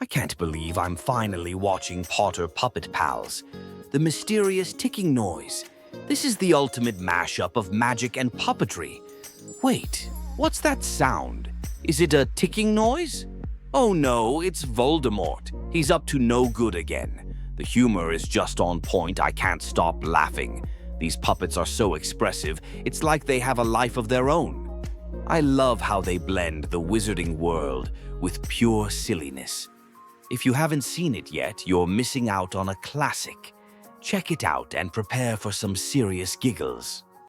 I can't believe I'm finally watching Potter Puppet Pals. The mysterious ticking noise. This is the ultimate mashup of magic and puppetry. Wait, what's that sound? Is it a ticking noise? Oh no, it's Voldemort. He's up to no good again. The humor is just on point. I can't stop laughing. These puppets are so expressive, it's like they have a life of their own. I love how they blend the wizarding world with pure silliness. If you haven't seen it yet, you're missing out on a classic. Check it out and prepare for some serious giggles.